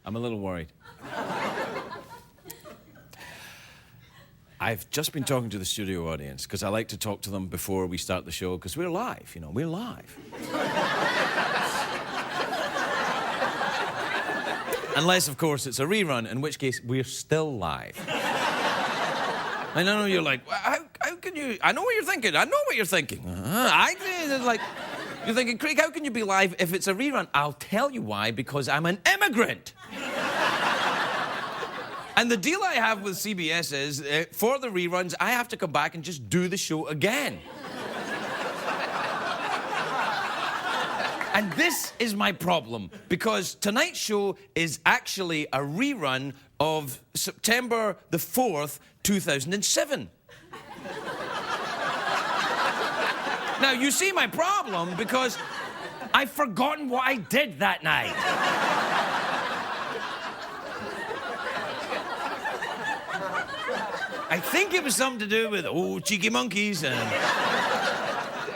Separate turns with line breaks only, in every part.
I'm a little worried. I've just been talking to the studio audience because I like to talk to them before we start the show because we're live, you know, we're live. Unless, of course, it's a rerun, in which case we're still live. I know you're like, how can you... I know what you're thinking. I know what you're thinking. You're thinking, Craig, how can you be live if it's a rerun? I'll tell you why, because I'm an immigrant. And the deal I have with CBS is, for the reruns, I have to come back and just do the show again. And this is my problem, because tonight's show is actually a rerun of September the 4th, 2007. Now, you see my problem because I've forgotten what I did that night. I think it was something to do with, cheeky monkeys and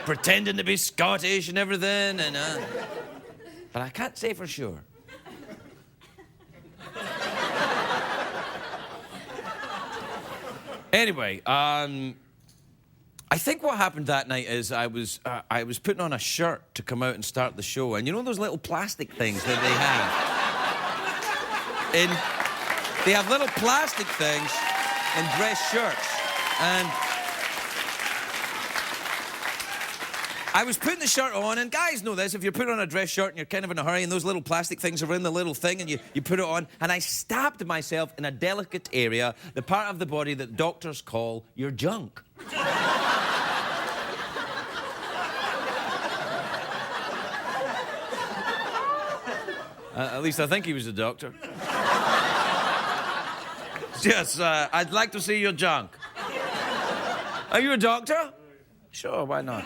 pretending to be Scottish and everything, and, but I can't say for sure. Anyway, I think what happened that night is I was putting on a shirt to come out and start the show, and you know those little plastic things that they have? They have little plastic things in dress shirts, and I was putting the shirt on, and guys know this, if you're putting on a dress shirt and you're kind of in a hurry and those little plastic things are in the little thing and you put it on, and I stabbed myself in a delicate area, the part of the body that doctors call your junk. At least I think he was a doctor. Yes, I'd like to see your junk. Are you a doctor? Sure, why not?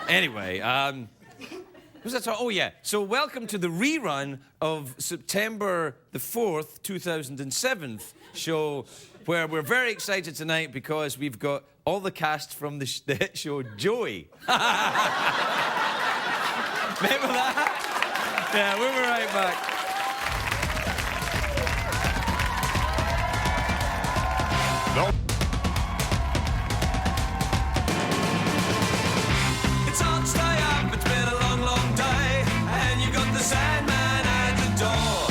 Anyway, who's that? Oh, yeah. So welcome to the rerun of September the 4th, 2007 show, where we're very excited tonight because we've got all the cast from the hit show Joey. Remember that? Yeah, we'll be right back.
No.
It's hard to stay up, it's been a long, long day, and you got the Sandman at the door.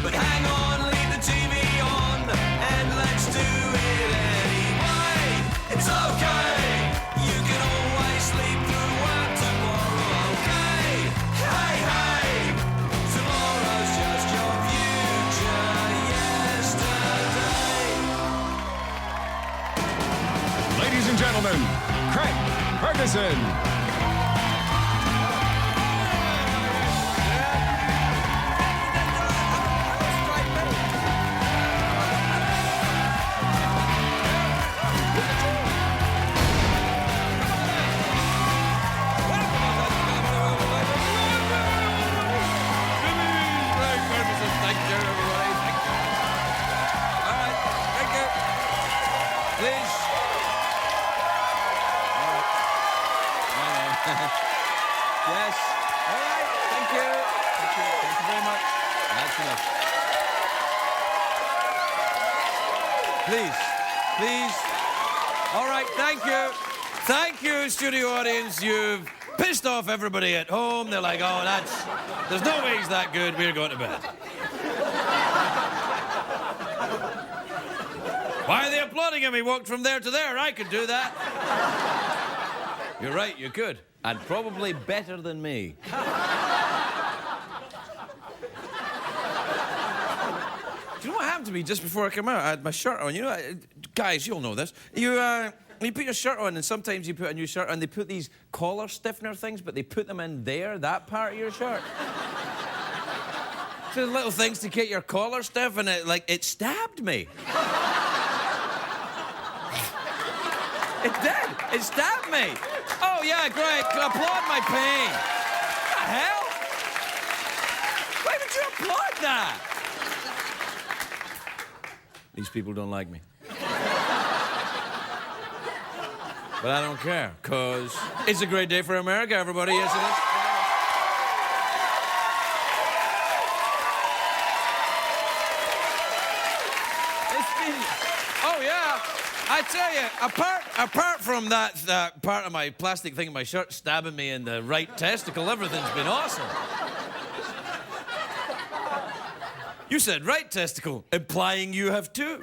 But hang on, leave the TV on, and let's do it anyway. It's okay, you can always sleep through work tomorrow, okay? Hey, hey, tomorrow's just your future yesterday.
Ladies and gentlemen, Craig Ferguson.
Yes. All right. Thank you. Thank you. Thank you very much. That's enough. Please. Please. All right. Thank you. Thank you, studio audience. You've pissed off everybody at home. They're like, oh, there's no way he's that good. We're going to bed. Why are they applauding him? He walked from there to there. I could do that. You're right, you could. And probably better than me. Do you know what happened to me just before I came out? I had my shirt on. You know, guys, you'll know this. You put your shirt on, and sometimes you put a new shirt on, they put these collar stiffener things, but they put them in there, that part of your shirt. So little things to get your collar stiff, and it stabbed me. It did. It stabbed me. Oh, yeah, great. Applaud my pain. What the hell? Why would you applaud that? These people don't like me. But I don't care, because it's a great day for America, everybody. Yes, it is. I tell you, apart from that part of my plastic thing in my shirt stabbing me in the right testicle, everything's been awesome. You said right testicle, implying you have two.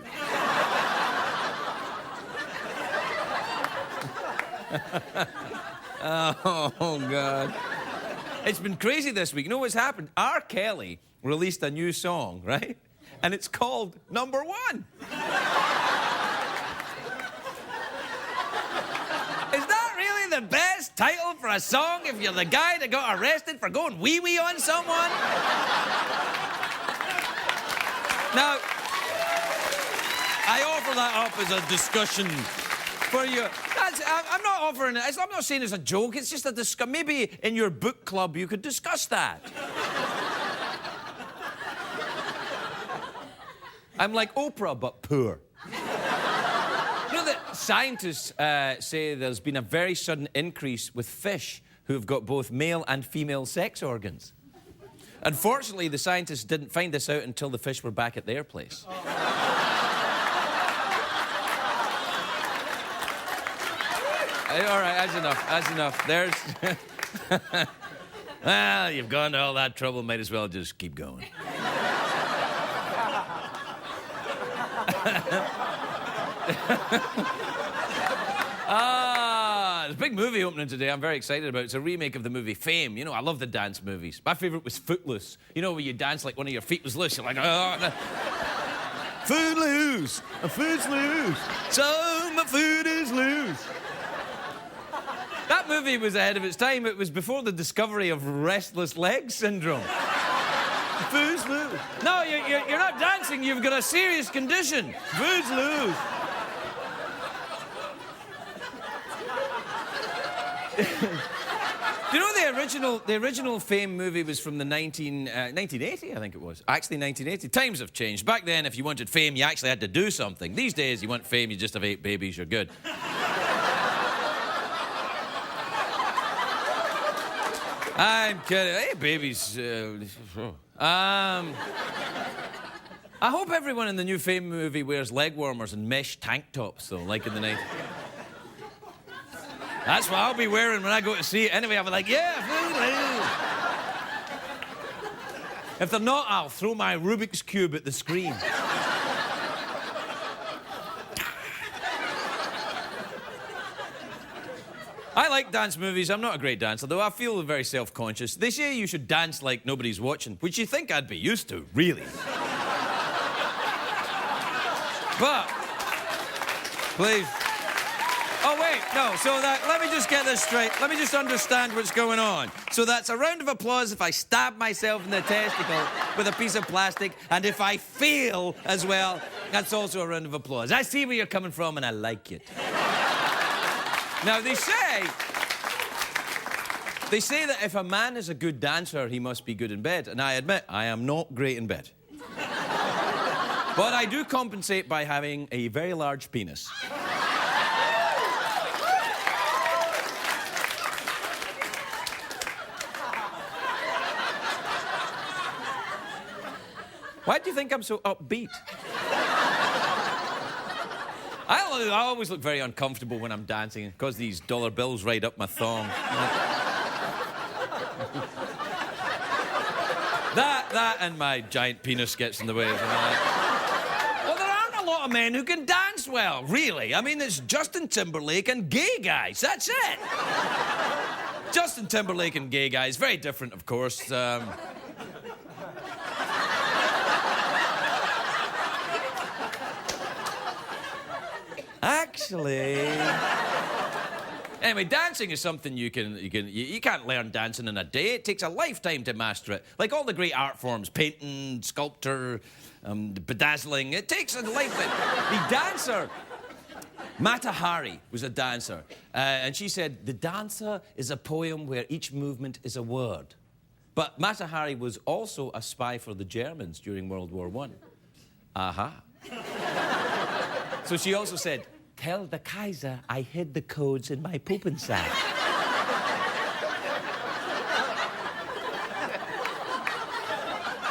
Oh, God. It's been crazy this week. You know what's happened? R. Kelly released a new song, right? And it's called Number One. Is that really the best title for a song if you're the guy that got arrested for going wee-wee on someone? Now, I offer that up as a discussion for you. I'm not offering it. I'm not saying it's a joke. It's just a discussion. Maybe in your book club you could discuss that. I'm like Oprah, but poor. You know that scientists say there's been a very sudden increase with fish who've got both male and female sex organs. Unfortunately, the scientists didn't find this out until the fish were back at their place. All right, that's enough. That's enough. There's... Well, you've gone to all that trouble, might as well just keep going. There's a big movie opening today I'm very excited about. It's a remake of the movie Fame. You know, I love the dance movies. My favourite was Footloose. You know, where you dance like one of your feet was loose. You're like, oh... Foot loose, my foot's loose, so my foot is loose. That movie was ahead of its time. It was before the discovery of restless leg syndrome. Foot's loose. No, you're not dancing. You've got a serious condition. Foot's loose. Do you know the original Fame movie was from the 1980, I think it was. Actually, 1980. Times have changed. Back then, if you wanted fame, you actually had to do something. These days, you want fame, you just have 8 babies, you're good. I'm kidding. Hey, babies. I hope everyone in the new Fame movie wears leg warmers and mesh tank tops, though, like in the 90s. That's what I'll be wearing when I go to see it. Anyway, I'll be like, yeah, if they're not, I'll throw my Rubik's Cube at the screen. I like dance movies. I'm not a great dancer, though I feel very self-conscious. They say you should dance like nobody's watching, which you think I'd be used to, really. But, please. Oh, wait, no, so let me just get this straight. Let me just understand what's going on. So that's a round of applause if I stab myself in the testicle with a piece of plastic, and if I fail as well, that's also a round of applause. I see where you're coming from, and I like it. Now, they say that if a man is a good dancer, he must be good in bed. And I admit, I am not great in bed. But I do compensate by having a very large penis. Why do you think I'm so upbeat? I always look very uncomfortable when I'm dancing because these dollar bills right up my thong. that and my giant penis gets in the way. Well, there aren't a lot of men who can dance well, really. I mean, it's Justin Timberlake and gay guys. That's it. Justin Timberlake and gay guys. Very different, of course. Actually... Anyway, dancing is something you can't learn dancing in a day. It takes a lifetime to master it. Like all the great art forms, painting, sculpture, bedazzling. It takes a lifetime. The dancer, Mata Hari was a dancer. And she said, the dancer is a poem where each movement is a word. But Mata Hari was also a spy for the Germans during World War I. Aha. So she also said, tell the Kaiser I hid the codes in my pooping sack.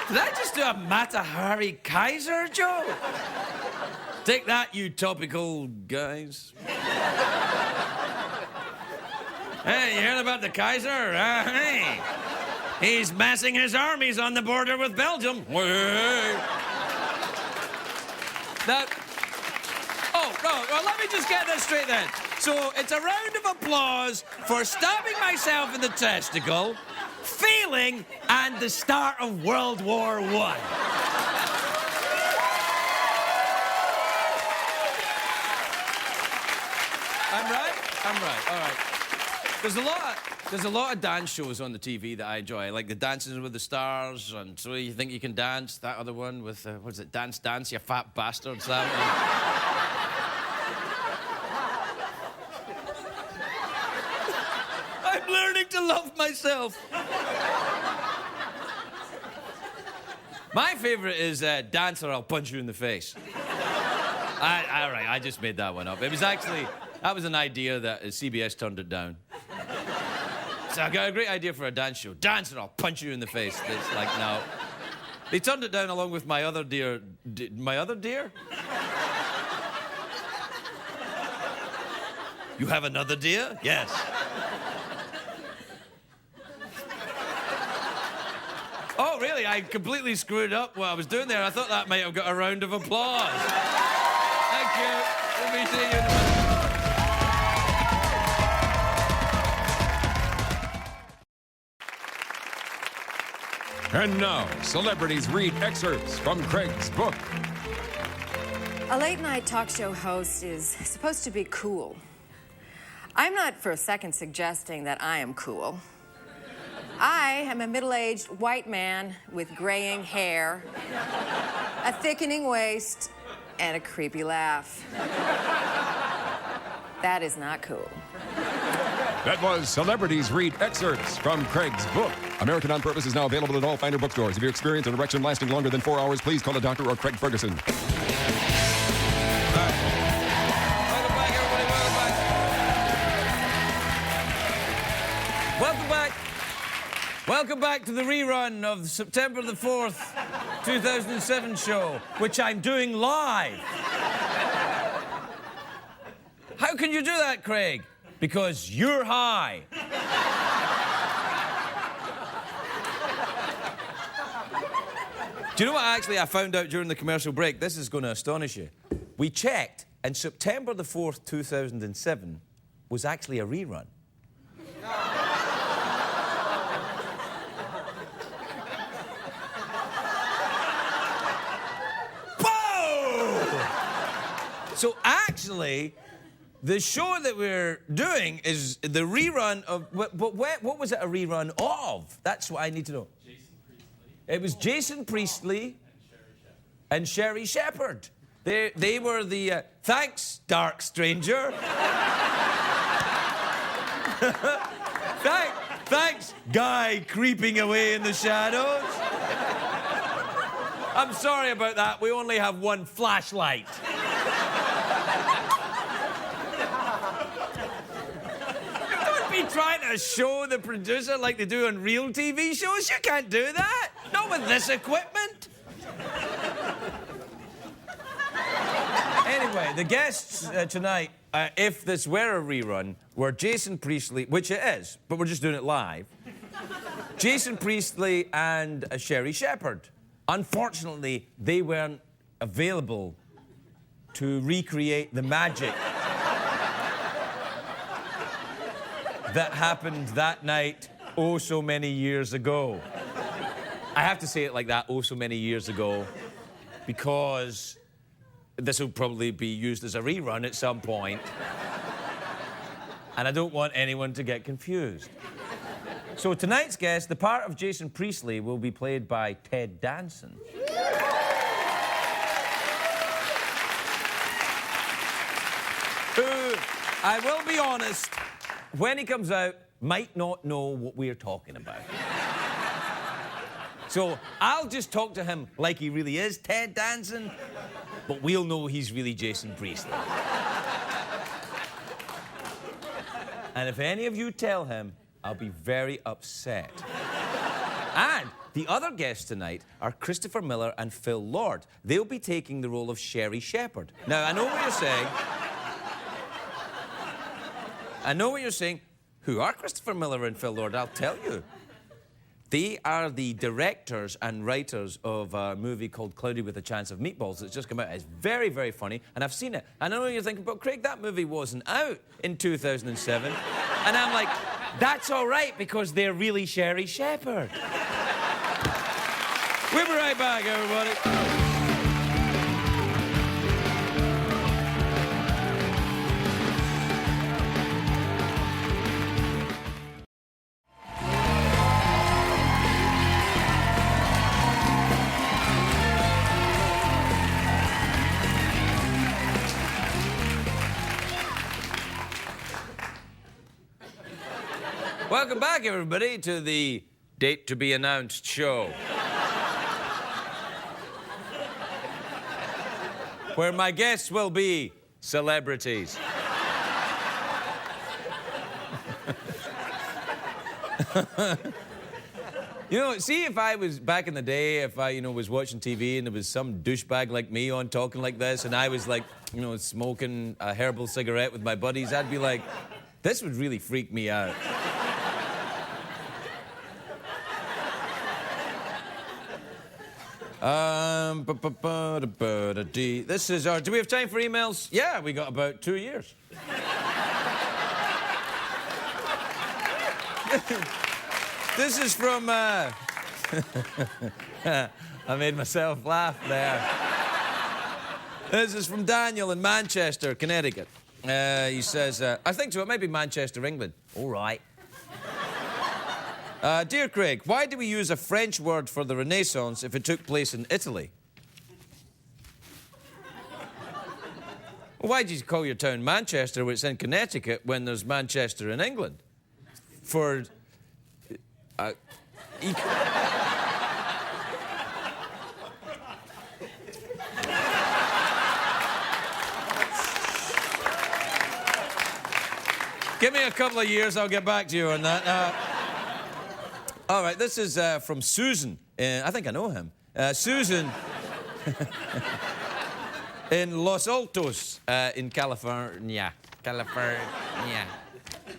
Did I just do a Mata Hari Kaiser joke? Take that, you topical guys. Hey, you heard about the Kaiser? Hey. He's massing his armies on the border with Belgium. That... Oh, no, well, let me just get this straight then. So, it's a round of applause for stabbing myself in the testicle, failing, and the start of World War I. I'm right, all right. There's a lot of dance shows on the TV that I enjoy, like the Dances with the Stars, and So You Think You Can Dance, that other one with, what is it, Dance, Dance, You Fat Bastards, that one. I'm learning to love myself. My favorite is Dance or I'll Punch You in the Face. All right, I just made that one up. It was actually, that was an idea that CBS turned it down. So I got a great idea for a dance show. Dance or I'll punch you in the face. It's like, no. They turned it down along with My Other Dear... My Other Dear? You have another dear? Yes. Oh, really? I completely screwed up what I was doing there. I thought that might have got a round of applause. Thank you. Let me see you in a minute.
And now, celebrities read excerpts from Craig's book.
A late-night talk show host is supposed to be cool. I'm not for a second suggesting that I am cool. I am a middle-aged white man with graying hair, a thickening waist, and a creepy laugh. That is not cool.
That was Celebrities Read Excerpts from Craig's book. American on Purpose is now available at all finer bookstores. If you experience an erection lasting longer than 4 hours, please call a doctor or Craig Ferguson.
Welcome back, everybody. Welcome back. Welcome back to the rerun of September the 4th, 2007 show, which I'm doing live. How can you do that, Craig? Because you're high. Do you know what I found out during the commercial break? This is going to astonish you. We checked, and September the 4th, 2007 was actually a rerun. Boom! So actually, the show that we're doing is the rerun of... But what was it a rerun of? That's what I need to know. It was Jason Priestley and Sherry Shepherd. They were the... thanks, dark stranger. Thanks, guy creeping away in the shadows. I'm sorry about that. We only have one flashlight. Don't be trying to show the producer like they do on real TV shows. You can't do that. Not with this equipment. Anyway, the guests tonight, if this were a rerun, were Jason Priestley, which it is, but we're just doing it live. Jason Priestley and Sherry Shepherd. Unfortunately, they weren't available to recreate the magic that happened that night oh so many years ago. I have to say it like that, oh so many years ago, because this will probably be used as a rerun at some point. And I don't want anyone to get confused. So tonight's guest, the part of Jason Priestley, will be played by Ted Danson. Who, I will be honest, when he comes out, might not know what we're talking about. So I'll just talk to him like he really is Ted Danson, but we'll know he's really Jason Priestley. And if any of you tell him, I'll be very upset. And the other guests tonight are Christopher Miller and Phil Lord. They'll be taking the role of Sherry Shepherd. Now, I know what you're saying. I know what you're saying. Who are Christopher Miller and Phil Lord? I'll tell you. They are the directors and writers of a movie called Cloudy with a Chance of Meatballs that's just come out. It's very, very funny, and I've seen it. And I know you're thinking, but Craig, that movie wasn't out in 2007. And I'm like, that's all right, because they're really Sherry Shepherd. We'll be right back, everybody. Welcome back, everybody, to the Date to Be Announced show. Where my guests will be celebrities. You know, see, if I was back in the day, if I, was watching TV and there was some douchebag like me on talking like this, and I was like, smoking a herbal cigarette with my buddies, I'd be like, this would really freak me out. This is our... Do we have time for emails? Yeah, we got about 2 years. This is from... I made myself laugh there. This is from Daniel in Manchester, Connecticut. He says, I think so, it might be Manchester, England. All right. Dear Craig, why do we use a French word for the Renaissance if it took place in Italy? Why do you call your town Manchester when it's in Connecticut when there's Manchester in England? For... Give me a couple of years, I'll get back to you on that. All right, this is from Susan. I think I know him. Susan in Los Altos in California. California.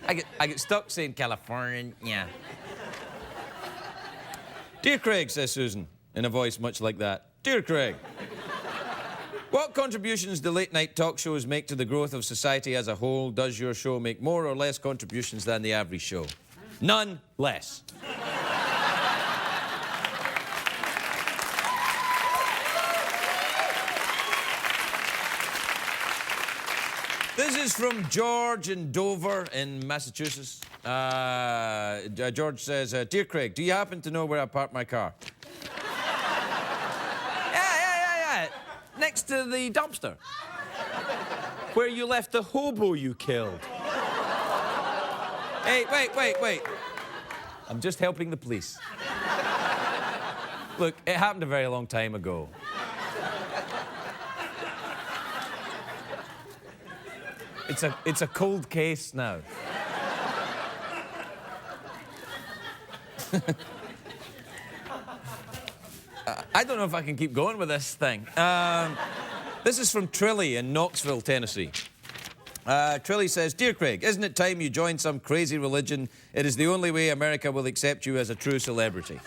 I get stuck saying California. Dear Craig, says Susan, in a voice much like that. Dear Craig, what contributions do late-night talk shows make to the growth of society as a whole? Does your show make more or less contributions than the average show? None less. This is from George in Dover in Massachusetts. George says, Dear Craig, do you happen to know where I parked my car? Yeah. Next to the dumpster. Where you left the hobo you killed. Hey, wait. I'm just helping the police. Look, it happened a very long time ago. It's a cold case now. I don't know if I can keep going with this thing. This is from Trilly in Knoxville, Tennessee. Trilly says, Dear Craig, isn't it time you joined some crazy religion? It is the only way America will accept you as a true celebrity.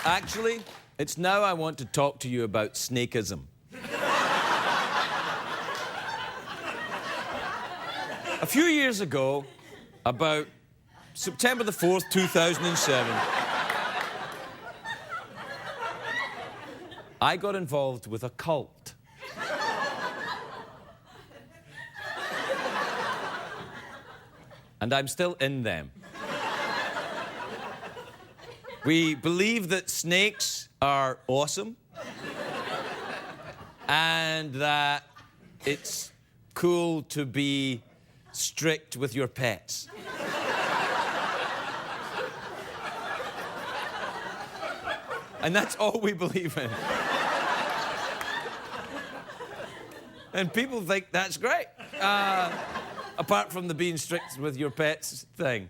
Actually, it's now I want to talk to you about snakeism. A few years ago, about September the 4th, 2007, I got involved with a cult. And I'm still in them. We believe that snakes are awesome and that it's cool to be strict with your pets. And that's all we believe in. And people think that's great. Apart from the being strict with your pets thing.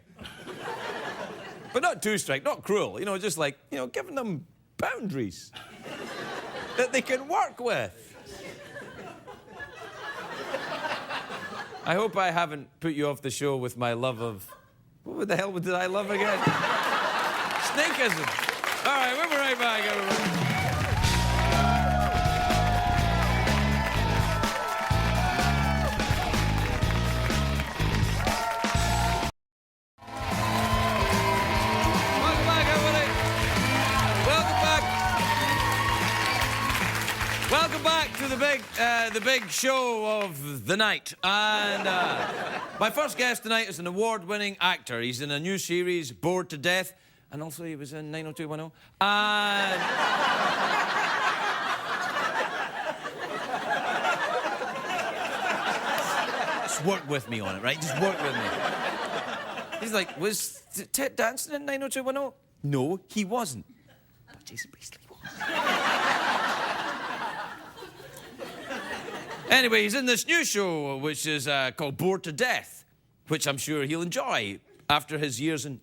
But not too strict, not cruel. You know, just like, you know, giving them boundaries that they can work with. I hope I haven't put you off the show with my love of... What the hell did I love again? Snakeism. All right, we'll be right back, everyone. Welcome back, everybody. Welcome back. Welcome back to the big show of the night. And my first guest tonight is an award-winning actor. He's in a new series, Bored to Death, and also he was in 90210. And just work with me on it, right? Just work with me. He's like, was Ted Danson in 90210? No, he wasn't. But Jason Priestley was. Anyway, he's in this new show, which is called Bored to Death, which I'm sure he'll enjoy after his years in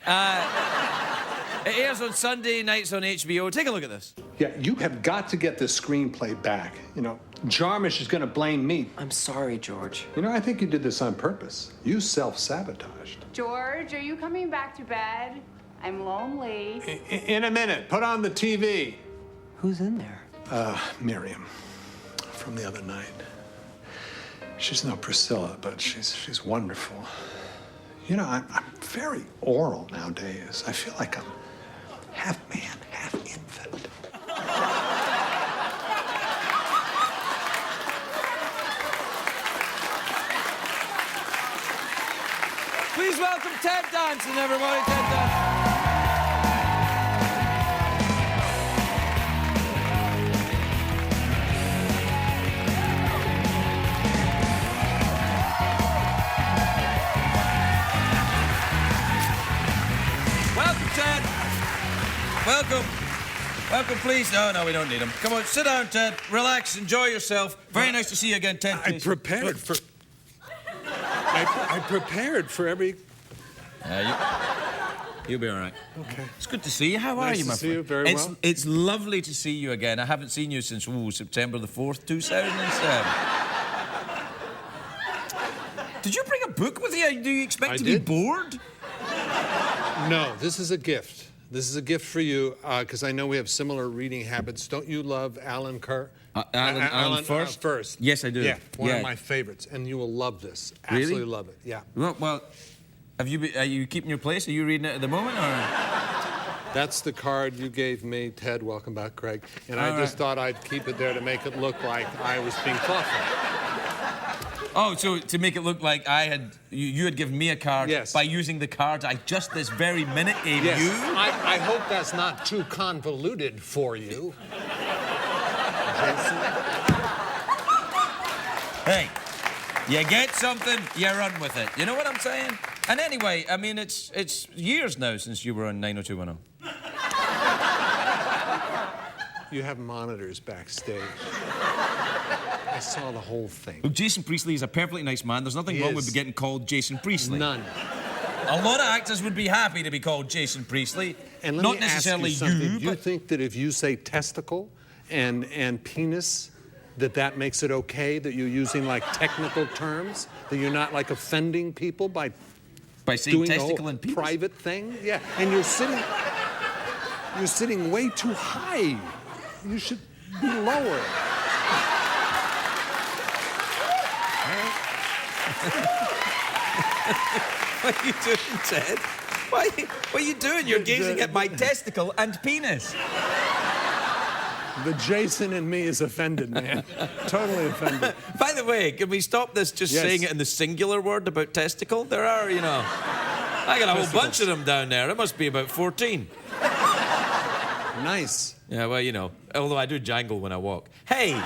90210. It airs on Sunday nights on HBO. Take a look at this.
Yeah, you have got to get this screenplay back. You know, Jarmusch is going to blame me.
I'm sorry, George.
You know, I think you did this on purpose. You self-sabotaged.
George, are you coming back to bed? I'm lonely.
In a minute. Put on the TV.
Who's in there?
Miriam. From the other night. She's no Priscilla, but she's wonderful. You know, I'm very oral nowadays. I feel like I'm half man, half infant.
Please welcome Ted Danson, everybody. Ted Danson. Welcome. Welcome, please. No, we don't need him. Come on, sit down, Ted. Relax, enjoy yourself. Very nice to see you again, Ted.
I prepared for every...
You'll be all right.
Okay.
It's good to see you. How are
Nice
you,
to
my
see
friend?
you. Very well.
It's lovely to see you again. I haven't seen you since, September the 4th, 2007. Did you bring a book with you? Do you expect to be bored?
No, this is a gift. This is a gift for you, because I know we have similar reading habits. Don't you love Alan Kerr?
Alan First?
First.
Yes, I do.
Yeah, one of my favorites, and you will love this.
Really?
Absolutely love it. Yeah.
Well, are you keeping your place? Are you reading it at the moment, or?
That's the card you gave me, Ted. Welcome back, Craig. And I just thought I'd keep it there to make it look like I was being thoughtful.
Oh, so to make it look like you had given me a card by using the cards I just this very minute gave you?
I hope that's not too convoluted for you. Jason?
Hey, you get something, you run with it. You know what I'm saying? And anyway, I mean, it's years now since you were on 90210.
You have monitors backstage. I saw the whole thing.
Well, Jason Priestley is a perfectly nice man. There's nothing wrong with getting called Jason Priestley.
None.
A lot of actors would be happy to be called Jason Priestley.
And let
not
me
necessarily
ask you something.
you,
Do you think that if you say testicle and penis, that makes it okay that you're using like technical terms? That you're not like offending people by
saying
doing
testicle
the whole
and penis?
private thing? Yeah. And you're sitting way too high. You should be lower.
What are you doing, Ted? What are you doing? You're gazing at my testicle and penis.
The Jason in me is offended, man. Totally offended.
By the way, can we stop this just saying it in the singular word about testicle? There are, you know... I got a whole bunch of them down there. It must be about 14.
Nice.
Yeah, well, you know, although I do jangle when I walk. Hey!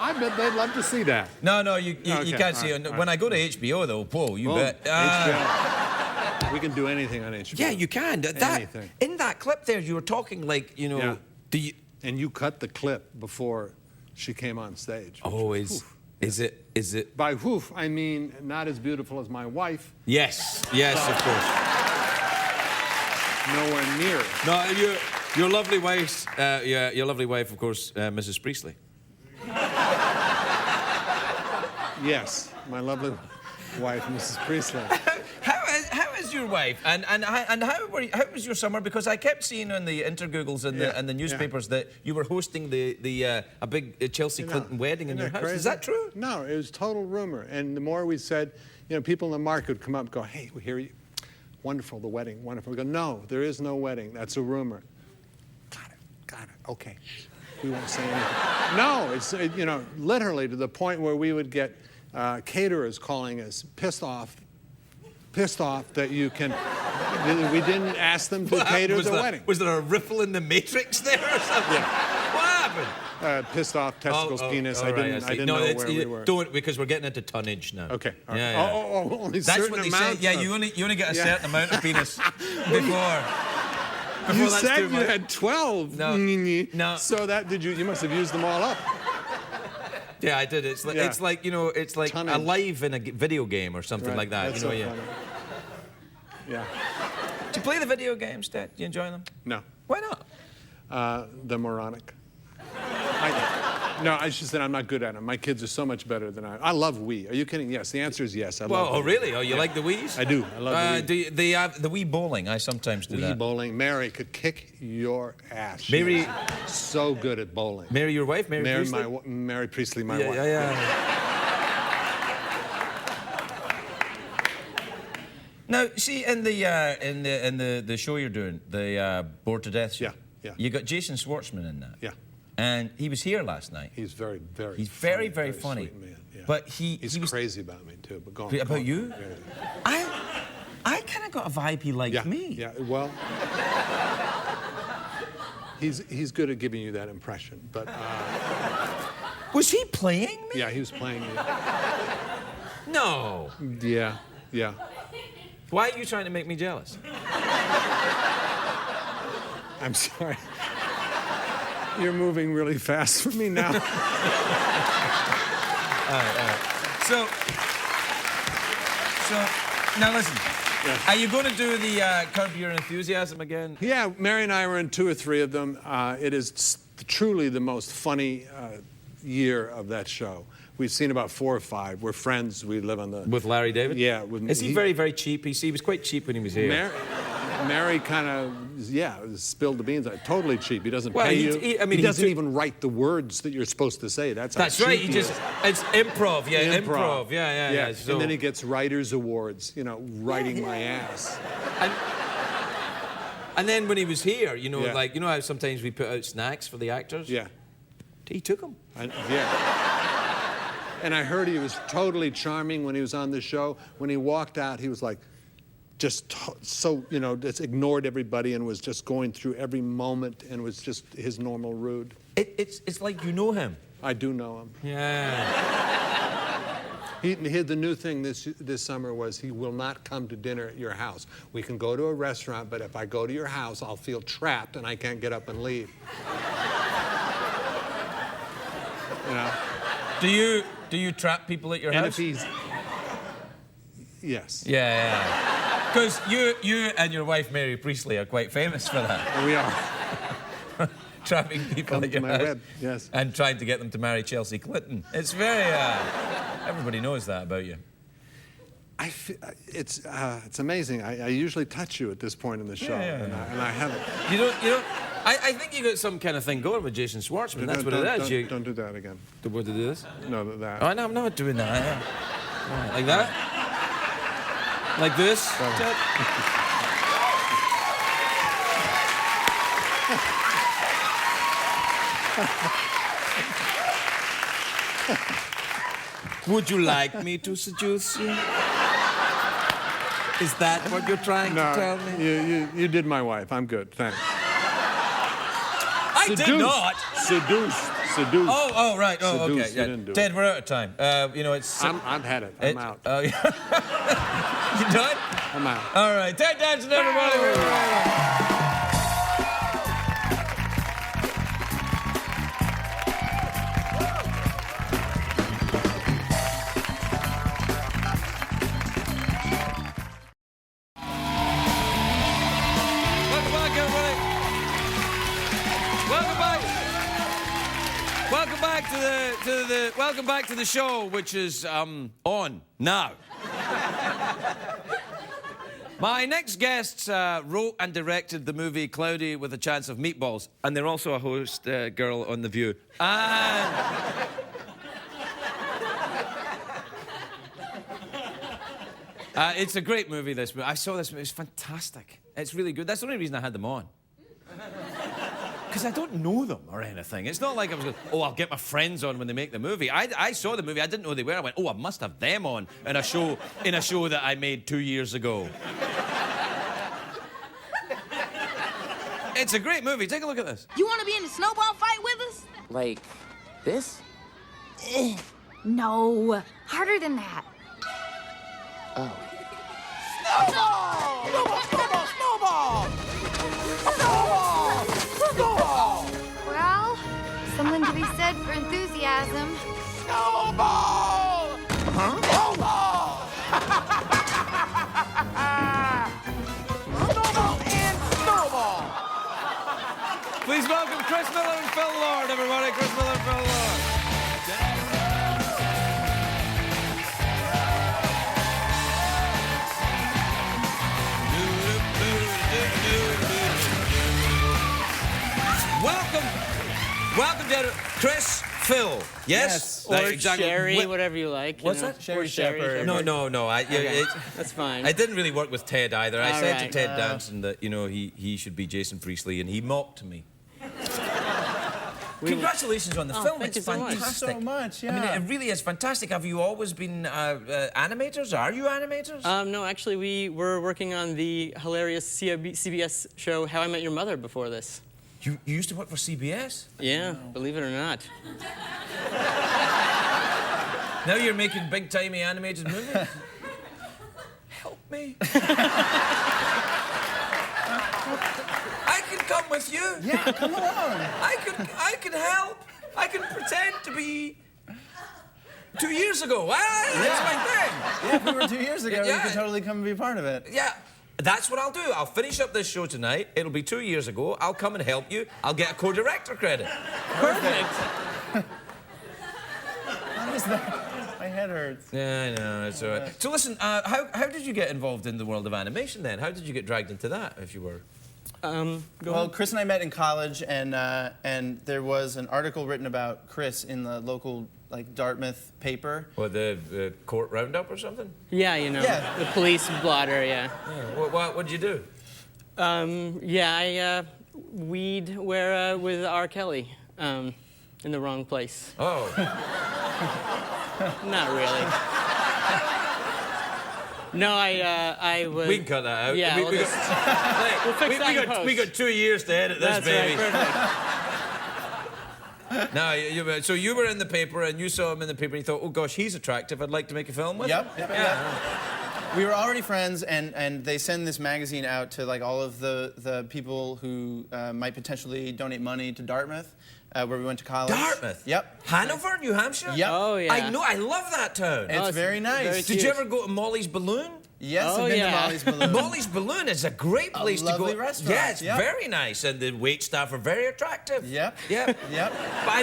I bet they'd love to see that.
No, you can't see it. When I go to HBO, though, whoa, you bet.
HBO. We can do anything on HBO.
Yeah, you can.
Anything.
In that clip there, you were talking like, you know,
Yeah.
do you...
And you cut the clip before she came on stage.
Oh, is it?
By whoof, I mean not as beautiful as my wife.
Yes, of course.
Nowhere near.
No, your lovely wife, your lovely wife, of course, Mrs. Priestley.
Yes, my lovely wife, Mrs. Priestley.
How is your wife? And how was your summer? Because I kept seeing on the intergoogles and the newspapers that you were hosting a big Chelsea Clinton wedding in your house.
Crazy?
Is that true?
No, it was total rumor. And the more we said, you know, people in the market would come up and go, hey, we hear you. Wonderful, the wedding, wonderful. We go, no, there is no wedding. That's a rumor. Got it. Okay. We won't say anything. No, it's, you know, literally to the point where we would get caterers calling us pissed off that you can, we didn't ask them to cater the wedding.
Was there a ripple in the matrix there or something?
Yeah.
What happened?
Pissed off, testicles, penis. I didn't know where we were.
Don't, because we're getting into tonnage now.
Okay. All right.
Yeah.
Only
That's
certain
what they
amount.
say. Yeah, you only get a certain amount of penis before.
You
that's
said
too
you
much.
had 12.
No.
So that you must have used them all up.
Yeah, I did. It's like you know, it's like
Tonnage.
alive in a video game or something
Right.
like that.
That's
you know,
so
yeah.
funny. Yeah.
Do you play the video games, Dad? Do you enjoy them?
No.
Why not?
The moronic. No, I just said I'm not good at them. My kids are so much better than I love Wii. Are you kidding? Yes. The answer is yes. I love
Oh,
Wii.
really? Oh, you like the Wii's?
I do. I love the Wii.
They have the Wii bowling. I sometimes do
Wii
that.
bowling. Mary could kick your ass. She
Mary-
is so good at bowling.
Mary, your wife? Mary Priestley?
Mary Priestley, my
Yeah,
wife.
yeah. Now, see, in the show you're doing, the Bored to Death show.
Yeah.
You got Jason Schwartzman in that.
Yeah.
And he was here last night.
He's very, very.
He's very, very funny.
Sweet man. Yeah.
But
he's
he was
crazy about me too. But go on.
about you.
Yeah.
I kind of got a vibe he liked me.
Yeah. Well. He's good at giving you that impression, but.
Was he playing me?
Yeah, he was playing you.
No.
Yeah.
Why are you trying to make me jealous?
I'm sorry. You're moving really fast for me now.
All right. So now listen.
Yes.
Are you going to do the Curb Your Enthusiasm again?
Yeah, Mary and I were in 2 or 3 of them. It is truly the most funny year of that show. We've seen about 4 or 5. We're friends. We live on the...
With Larry David?
Yeah.
Is he very, very cheap? He was quite cheap when he was here.
Mary kind of, spilled the beans. Totally cheap. He doesn't
Well,
pay
he-
you.
he- I mean,
he
he
doesn't
took-
even write the words that you're supposed to say. That's
That's
how
right.
cheap
He
he
just,
is.
it's improv. Yeah, improv. Yeah. So,
And then he gets writers' awards, writing my ass.
and then when he was here,
Yeah.
like, how sometimes we put out snacks for the actors?
Yeah.
He took them.
And I heard he was totally charming when he was on the show. When he walked out, he was like, just just ignored everybody and was just going through every moment and was just his normal rude.
It's like you know him.
I do know him.
Yeah.
The new thing this summer was he will not come to dinner at your house. We can go to a restaurant, but if I go to your house, I'll feel trapped and I can't get up and leave.
Do you trap people at your
And
house?
if he's... Yes.
Yeah. Because you and your wife Mary Priestley are quite famous for that.
We are.
Trapping people
Come
at
to
your
my
house.
web, yes.
And trying to get them to marry Chelsea Clinton. It's very. Everybody knows that about you.
It's amazing. I usually touch you at this point in the show, and I haven't.
You don't. I think you got some kind of thing going with Jason Schwartzman. That's what it is.
Don't do that again.
What to do this?
No, that.
Oh, no, I'm not doing that. Like that? Like this? Would you like me to seduce you? Is that what you're trying to tell me?
You did my wife. I'm good. Thanks.
I did not.
Seduced.
Oh, right. Oh,
Seduced,
okay.
you
Yeah.
didn't do it.
Ted, we're out of time. You know, it's...
I've had it. I'm out.
Oh, yeah. You done?
I'm out.
All right. Ted Danson, everybody. Welcome back, everybody. Welcome back. Welcome back to the show, which is on now. My next guests wrote and directed the movie Cloudy with a Chance of Meatballs, and they're also a host girl on The View. It's a great movie, this movie. I saw this movie. It's fantastic. It's really good. That's the only reason I had them on. Because I don't know them or anything. It's not like I was going, oh, I'll get my friends on when they make the movie. I saw the movie. I didn't know who they were. I went, oh, I must have them on in a show that I made 2 years ago. It's a great movie. Take a look at this.
You want to be in a snowball fight with us?
Like this?
No, harder than that.
Oh.
Well, something to be said for enthusiasm.
Please welcome Chris Miller and Phil Lord, everybody. Chris Miller and Phil Lord. Welcome, to Chris, Phil. Yes?
Or
Exactly.
Sherry, whatever you like.
What's
you know?
that?
Sherry Shepherd.
No.
Okay. That's fine.
I didn't really work with Ted either. I
All
said to
right.
Ted Danson that, you know, he should be Jason Priestley, and he mocked me. Congratulations on the film.
Thank
It's
you so much.
fantastic.
So much, yeah.
I mean, it really is fantastic. Have you always been animators? Are you animators?
No, actually, we were working on the hilarious CBS show How I Met Your Mother before this.
You used to work for CBS?
Yeah, believe it or not.
Now you're making big-timey animated movies? Help me. I can come with you.
Yeah, come along.
I can help. I can pretend to be 2 years ago. That's my thing.
Yeah, if we were 2 years ago,
Yeah.
you could totally come and be a part of it.
Yeah, that's what I'll do. I'll finish up this show tonight. It'll be 2 years ago. I'll come and help you. I'll get a co-director credit.
Perfect.
How is that? My head hurts.
Yeah, I know. It's all right. So listen, how did you get involved in the world of animation then? How did you get dragged into that, if you were?
Go
Well,
ahead.
Chris and I met in college, and there was an article written about Chris in the local Dartmouth paper.
Or the court roundup or something?
Yeah, you know,
Yeah.
the police blotter, yeah.
What'd you do?
Yeah, I weed with R. Kelly in the wrong place.
Oh.
Not really. No, I was...
We can cut that out.
Yeah,
we
we'll
got,
just- we'll fix that in post.
we got 2 years to edit this,
That's
baby.
right, perfect.
No, so you were in the paper and you saw him in the paper and you thought, oh gosh, he's attractive. I'd like to make a film with him.
Yep. We were already friends, and they send this magazine out to all of the people who might potentially donate money to Dartmouth, where we went to college.
Dartmouth?
Yep.
Hanover, New Hampshire?
Yep.
Oh, yeah.
I know, I love that town.
It's
it's
very nice.
very
Did you ever go to Molly's Balloon?
Yes,
Oh,
I've been
yeah.
to Molly's Balloon.
Molly's Balloon is a great place to go.
lovely restaurant.
Yeah, it's
Yep.
very nice, and the wait staff are very attractive.
Yep.
Yep.
Yep.
But I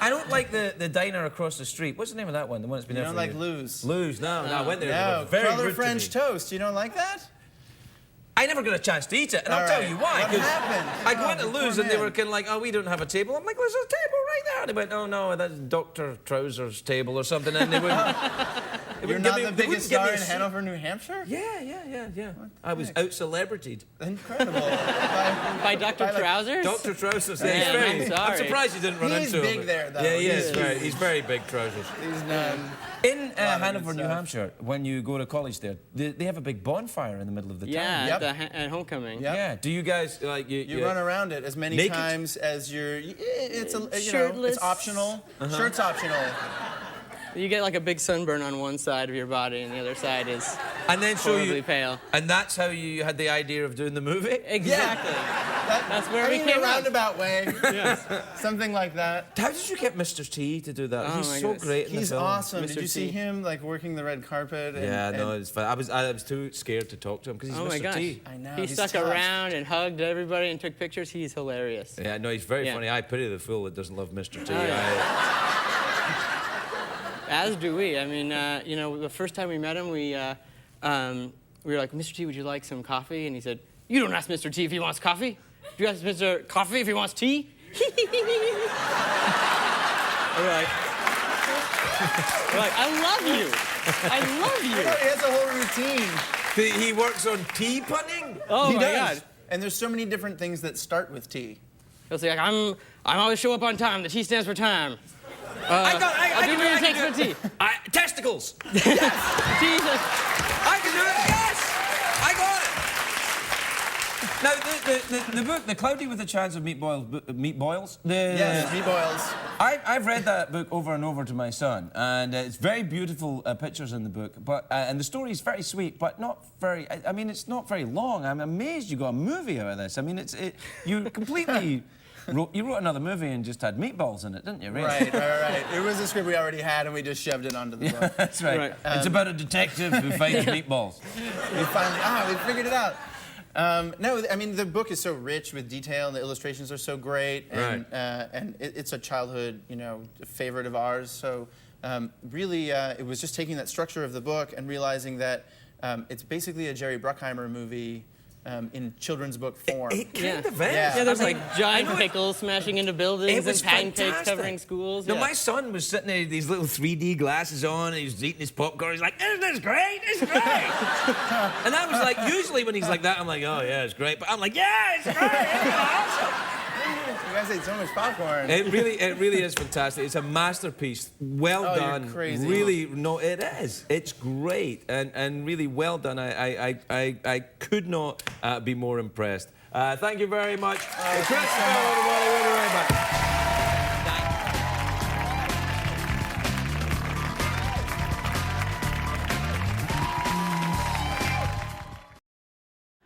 don't like the diner across the street. What's the name of that one? The one that's been
You
there
don't
for
like
years.
Lou's?
Lou's. No, I went there. They
No,
were very
Cruller
rude to
French
me.
toast. You don't like that?
I never got a chance to eat it, and I'll
All
tell
right.
you why.
What
'cause
happened?
I went to
Oh,
Lou's,
poor
and they
man.
were kind of like, "Oh, we don't have a table." I'm like, "There's a table right there." And they went, "Oh no, that's Dr. Trousers' table or something," and they wouldn't.
You're not the biggest star in Hanover, New Hampshire?
Yeah. I was out-celebritied.
Incredible.
By Dr. Trousers?
Dr. Trousers.
Damn,
Yeah,
I'm sorry.
I'm surprised you didn't run
He's
into him.
He's big there, though.
Yeah, he is. He's very big trousers.
He's done.
In Hanover, New Hampshire, when you go to college there, they have a big bonfire in the middle of the town.
Yeah, at homecoming.
Yep.
Yeah. Do you guys like
you run around it as many
naked?
times as you're. It's a,
Shirtless.
it's optional. Shirt's optional.
You get like a big sunburn on one side of your body, and the other side is
and then
horribly pale.
And that's how you had the idea of doing the movie?
Exactly. That's where we came
in a roundabout way.
Yes.
Something like that.
How did you get Mr. T to do that?
Oh,
He's
my
so
goodness.
great in the
He's
film.
awesome.
Mr.
Did you see
T.
him like working the red carpet?
No, it's fun. I was too scared to talk to him because he's
Oh
Mr.
my gosh.
T.
I know.
He
he's
stuck
tough.
around and hugged everybody and took pictures. He's hilarious.
Yeah, no, he's very
Yeah.
funny. I pity the fool that doesn't love Mr. T.
Oh, yeah. As do we. I mean, the first time we met him, we were like, Mr. T, would you like some coffee? And he said, you don't ask Mr. T if he wants coffee. Do you ask Mr. Coffee if he wants tea? we're like, I love you. I love you.
He has a whole routine.
He works on tea punning?
Oh,
He
my
does.
God.
And there's so many different things that start with T.
He'll say, like, I'm always show up on time. The T stands for time.
I
I'll do what it takes
can
for
do it.
tea.
Testicles.
Jesus.
I can do it. Yes. I got it. Now, the book, The Cloudy with a Chance of Meatballs.
Yes, meatballs.
I've read that book over and over to my son, and it's very beautiful pictures in the book, but and the story is very sweet, but not very. I mean, it's not very long. I'm amazed you got a movie out of this. I mean, you completely. You wrote another movie and just had meatballs in it, didn't you? Really?
Right. It was a script we already had, and we just shoved it onto the book.
That's right. It's about a detective who finds meatballs.
We finally, we figured it out. No, I mean, the book is so rich with detail, and the illustrations are so great, and, it's a childhood, favorite of ours. So really, it was just taking that structure of the book and realizing that it's basically a Jerry Bruckheimer movie in children's book form.
It kind of is.
Yeah, there's like giant pickles smashing into buildings and pancakes
fantastic.
covering schools.
No,
Yeah.
my son was sitting there with these little 3D glasses on, and he was eating his popcorn. He's like, isn't this great? It's great. And I was like, usually when he's like that, I'm like, oh, yeah, it's great. But I'm like, yeah, it's great. It's awesome.
You guys ate so much popcorn.
It really is fantastic. It's a masterpiece. Well done.
You're crazy.
Really, no, it is. It's great and really well done. I could not be more impressed. Thank you very much. Chris, everybody. We'll be right back.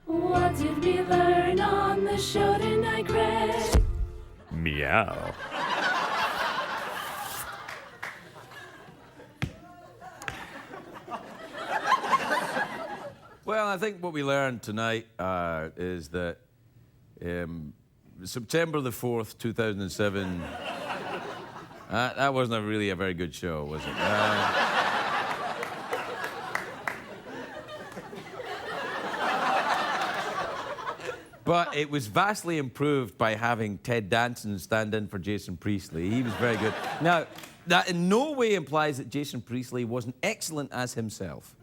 What did we learn on the show tonight, Greg?
Meow.
Well, I think what we learned tonight is that September the 4th, 2007, that wasn't really a very good show, was it? But it was vastly improved by having Ted Danson stand in for Jason Priestley. He was very good. Now, that in no way implies that Jason Priestley wasn't excellent as himself.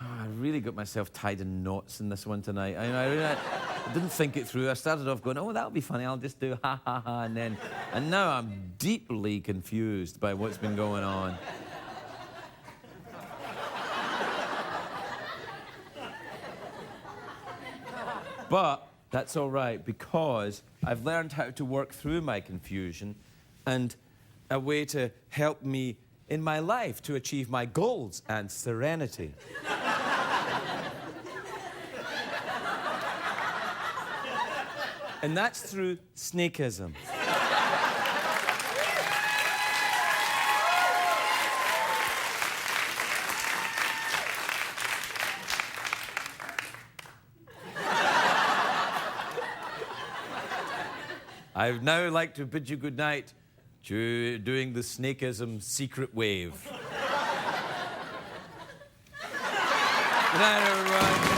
I really got myself tied in knots in this one tonight. I didn't think it through. I started off going, oh, that'll be funny. I'll just do ha, ha, ha, and now I'm deeply confused by what's been going on. But that's all right, because I've learned how to work through my confusion and a way to help me in my life to achieve my goals and serenity. And that's through snakeism. I'd now like to bid you good night to doing the snakeism secret wave. Good night, everyone.